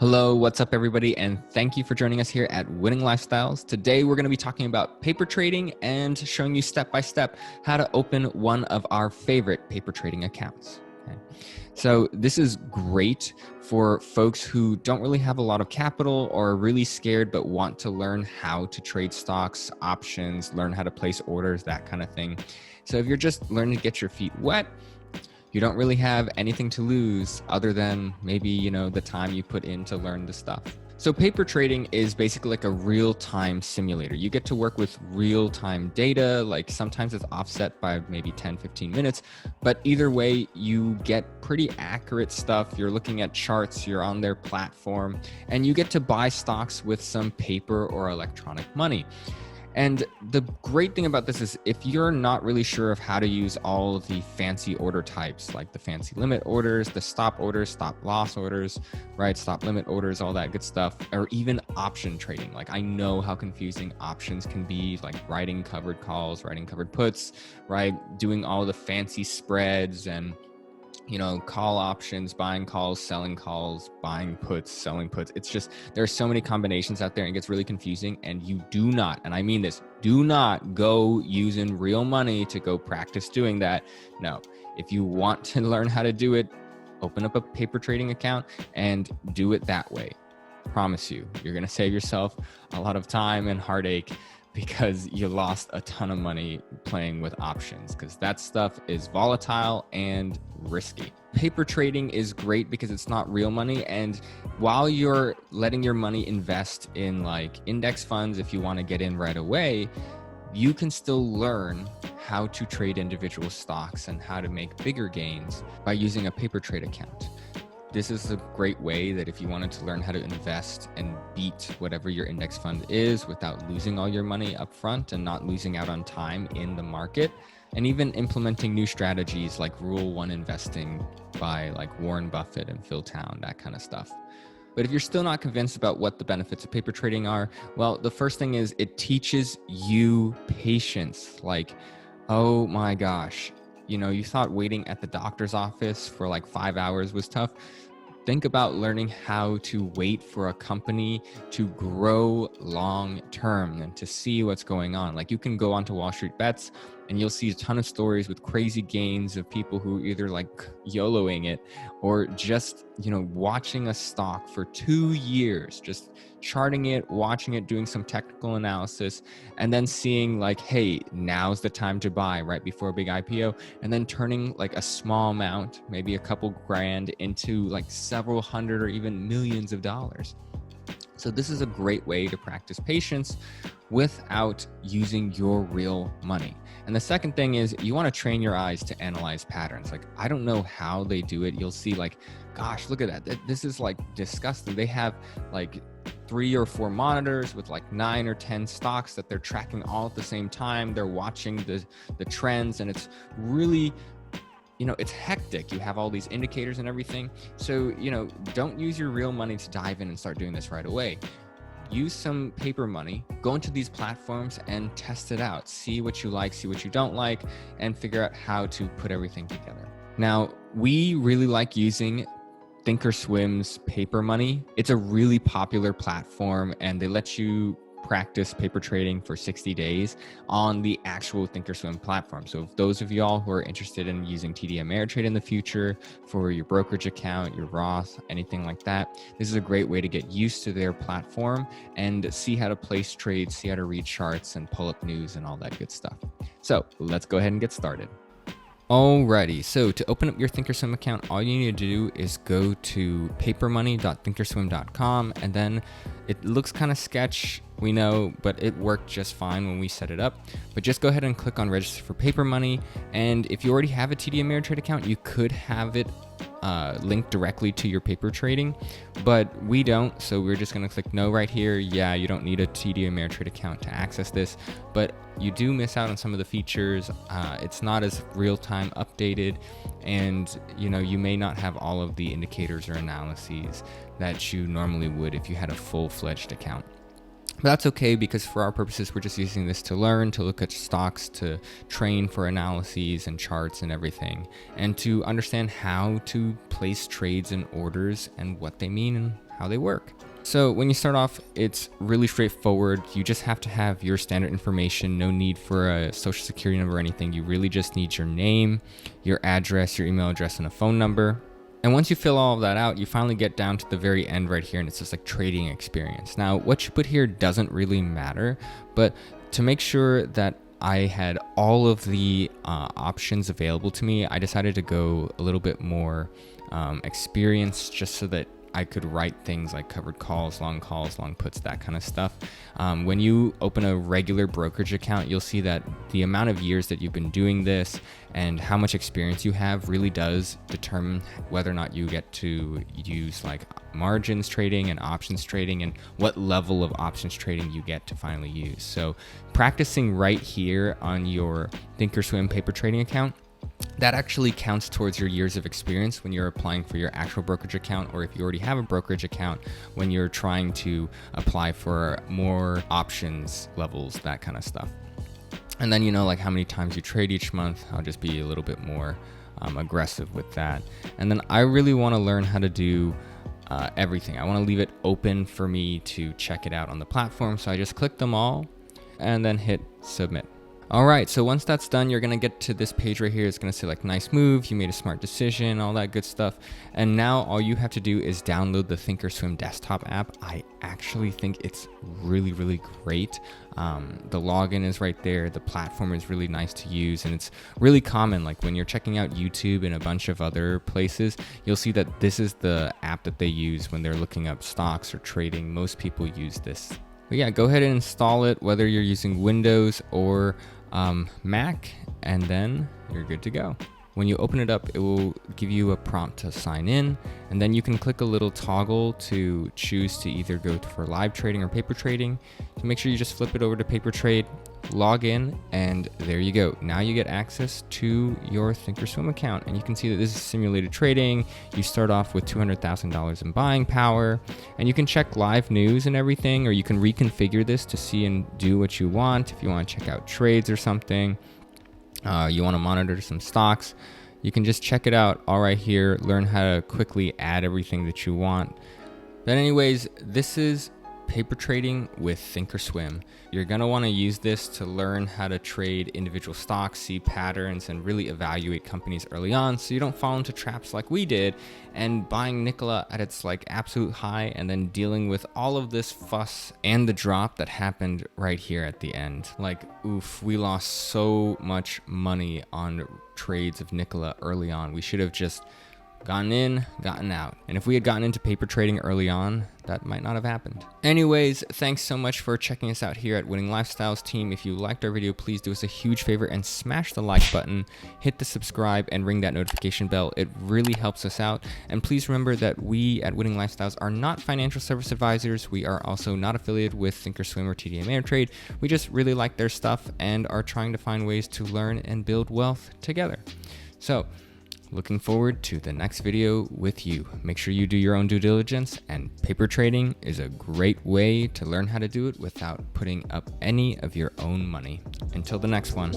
Hello, what's up everybody, and thank you for joining us here at Winning Lifestyles. Today we're going to be talking about paper trading and showing you step by step how to open one of our favorite paper trading accounts. Okay. So this is great for folks who don't really have a lot of capital or are really scared but want to learn how to trade stocks, options, learn how to place orders, that kind of thing. So if you're just learning to get your feet wet, you don't really have anything to lose other than maybe, the time you put in to learn the stuff. So paper trading is basically like a real-time simulator. You get to work with real-time data, like sometimes it's offset by maybe 10, 15 minutes, but either way, you get pretty accurate stuff. You're looking at charts, you're on their platform, and you get to buy stocks with some paper or electronic money. And the great thing about this is if you're not really sure of how to use all of the fancy order types, like the fancy limit orders, the stop orders, stop loss orders, right? Stop limit orders, all that good stuff, or even option trading. Like I know how confusing options can be, like writing covered calls, writing covered puts, right? Doing all the fancy spreads and call options, buying calls, selling calls, buying puts, selling puts. It's just, there are so many combinations out there and it gets really confusing, and you do not, and I mean this, do not go using real money to go practice doing that. No, if you want to learn how to do it, open up a paper trading account and do it that way. Promise you, you're going to save yourself a lot of time and heartache because you lost a ton of money playing with options, because that stuff is volatile and risky. Paper trading is great because it's not real money, and while you're letting your money invest in like index funds, if you want to get in right away, you can still learn how to trade individual stocks and how to make bigger gains by using a paper trade account. This is a great way that if you wanted to learn how to invest and beat whatever your index fund is without losing all your money up front and not losing out on time in the market, and even implementing new strategies like Rule 1 investing by like Warren Buffett and Phil Town, that kind of stuff. But if you're still not convinced about what the benefits of paper trading are, well, the first thing is it teaches you patience. Like, oh my gosh, you thought waiting at the doctor's office for like 5 hours was tough. Think about learning how to wait for a company to grow long term and to see what's going on. Like you can go onto Wall Street Bets and you'll see a ton of stories with crazy gains of people who either like YOLOing it or just, watching a stock for 2 years, just charting it, watching it, doing some technical analysis, and then seeing like, hey, now's the time to buy right before a big IPO, and then turning like a small amount, maybe a couple grand, into like several hundred or even millions of dollars. So this is a great way to practice patience without using your real money. And the second thing is you want to train your eyes to analyze patterns. Like, I don't know how they do it. You'll see like, gosh, look at that. This is like disgusting. They have like 3 or 4 monitors with like 9 or 10 stocks that they're tracking all at the same time. They're watching the trends, and it's really, it's hectic. You have all these indicators and everything. So, don't use your real money to dive in and start doing this right away. Use some paper money, go into these platforms and test it out. See what you like, see what you don't like, and figure out how to put everything together. Now, we really like using Thinkorswim's paper money. It's a really popular platform, and they let you practice paper trading for 60 days on the actual Thinkorswim platform. So if those of y'all who are interested in using TD Ameritrade in the future for your brokerage account, your Roth, anything like that, this is a great way to get used to their platform and see how to place trades, see how to read charts and pull up news and all that good stuff. So let's go ahead and get started. Alrighty, so to open up your Thinkorswim account, all you need to do is go to papermoney.thinkorswim.com, and then it looks kind of sketch, we know, but it worked just fine when we set it up. But just go ahead and click on register for paper money, and if you already have a TD Ameritrade account, you could have it linked directly to your paper trading, but we don't, so we're just going to click no right here. Yeah, you don't need a TD Ameritrade account to access this, but you do miss out on some of the features. It's not as real-time updated, and you may not have all of the indicators or analyses that you normally would if you had a full-fledged account. But that's okay, because for our purposes, we're just using this to learn, to look at stocks, to train for analyses and charts and everything, and to understand how to place trades and orders and what they mean and how they work. So when you start off, it's really straightforward. You just have to have your standard information, no need for a social security number or anything. You really just need your name, your address, your email address, and a phone number. And once you fill all of that out, you finally get down to the very end right here, and it's just like trading experience. Now, what you put here doesn't really matter, but to make sure that I had all of the options available to me, I decided to go a little bit more experience, just so that I could write things like covered calls, long puts, that kind of stuff. When you open a regular brokerage account, you'll see that the amount of years that you've been doing this and how much experience you have really does determine whether or not you get to use like margins trading and options trading, and what level of options trading you get to finally use. So practicing right here on your Thinkorswim paper trading account, that actually counts towards your years of experience when you're applying for your actual brokerage account, or if you already have a brokerage account, when you're trying to apply for more options levels, that kind of stuff. And then, you know, like how many times you trade each month, I'll just be a little bit more aggressive with that. And then I really want to learn how to do everything. I want to leave it open for me to check it out on the platform. So I just click them all and then hit submit. All right, so once that's done, you're gonna get to this page right here. It's gonna say like, nice move, you made a smart decision, all that good stuff. And now all you have to do is download the Thinkorswim desktop app. I actually think it's really, really great. The login is right there. The platform is really nice to use, and it's really common. Like when you're checking out YouTube and a bunch of other places, you'll see that this is the app that they use when they're looking up stocks or trading. Most people use this. But yeah, go ahead and install it, whether you're using Windows or Mac, and then you're good to go. When you open it up, it will give you a prompt to sign in, and then you can click a little toggle to choose to either go for live trading or paper trading. So make sure you just flip it over to paper trade, log in, and there you go. Now you get access to your Thinkorswim account, and you can see that this is simulated trading. You start off with $200,000 in buying power, and you can check live news and everything, or you can reconfigure this to see and do what you want. If you want to check out trades or something, you want to monitor some stocks, you can just check it out all right here, learn how to quickly add everything that you want. But anyways, this is paper trading with Thinkorswim. You're going to want to use this to learn how to trade individual stocks, see patterns, and really evaluate companies early on, so you don't fall into traps like we did and buying Nikola at its like absolute high and then dealing with all of this fuss and the drop that happened right here at the end. Like, oof, we lost so much money on trades of Nikola early on. We should have just gotten in, gotten out. And if we had gotten into paper trading early on, that might not have happened. Anyways, thanks so much for checking us out here at Winning Lifestyles team. If you liked our video, please do us a huge favor and smash the like button, hit the subscribe, and ring that notification bell. It really helps us out. And please remember that we at Winning Lifestyles are not financial service advisors. We are also not affiliated with Thinkorswim or TD Ameritrade. We just really like their stuff and are trying to find ways to learn and build wealth together. So, looking forward to the next video with you. Make sure you do your own due diligence, and paper trading is a great way to learn how to do it without putting up any of your own money. Until the next one.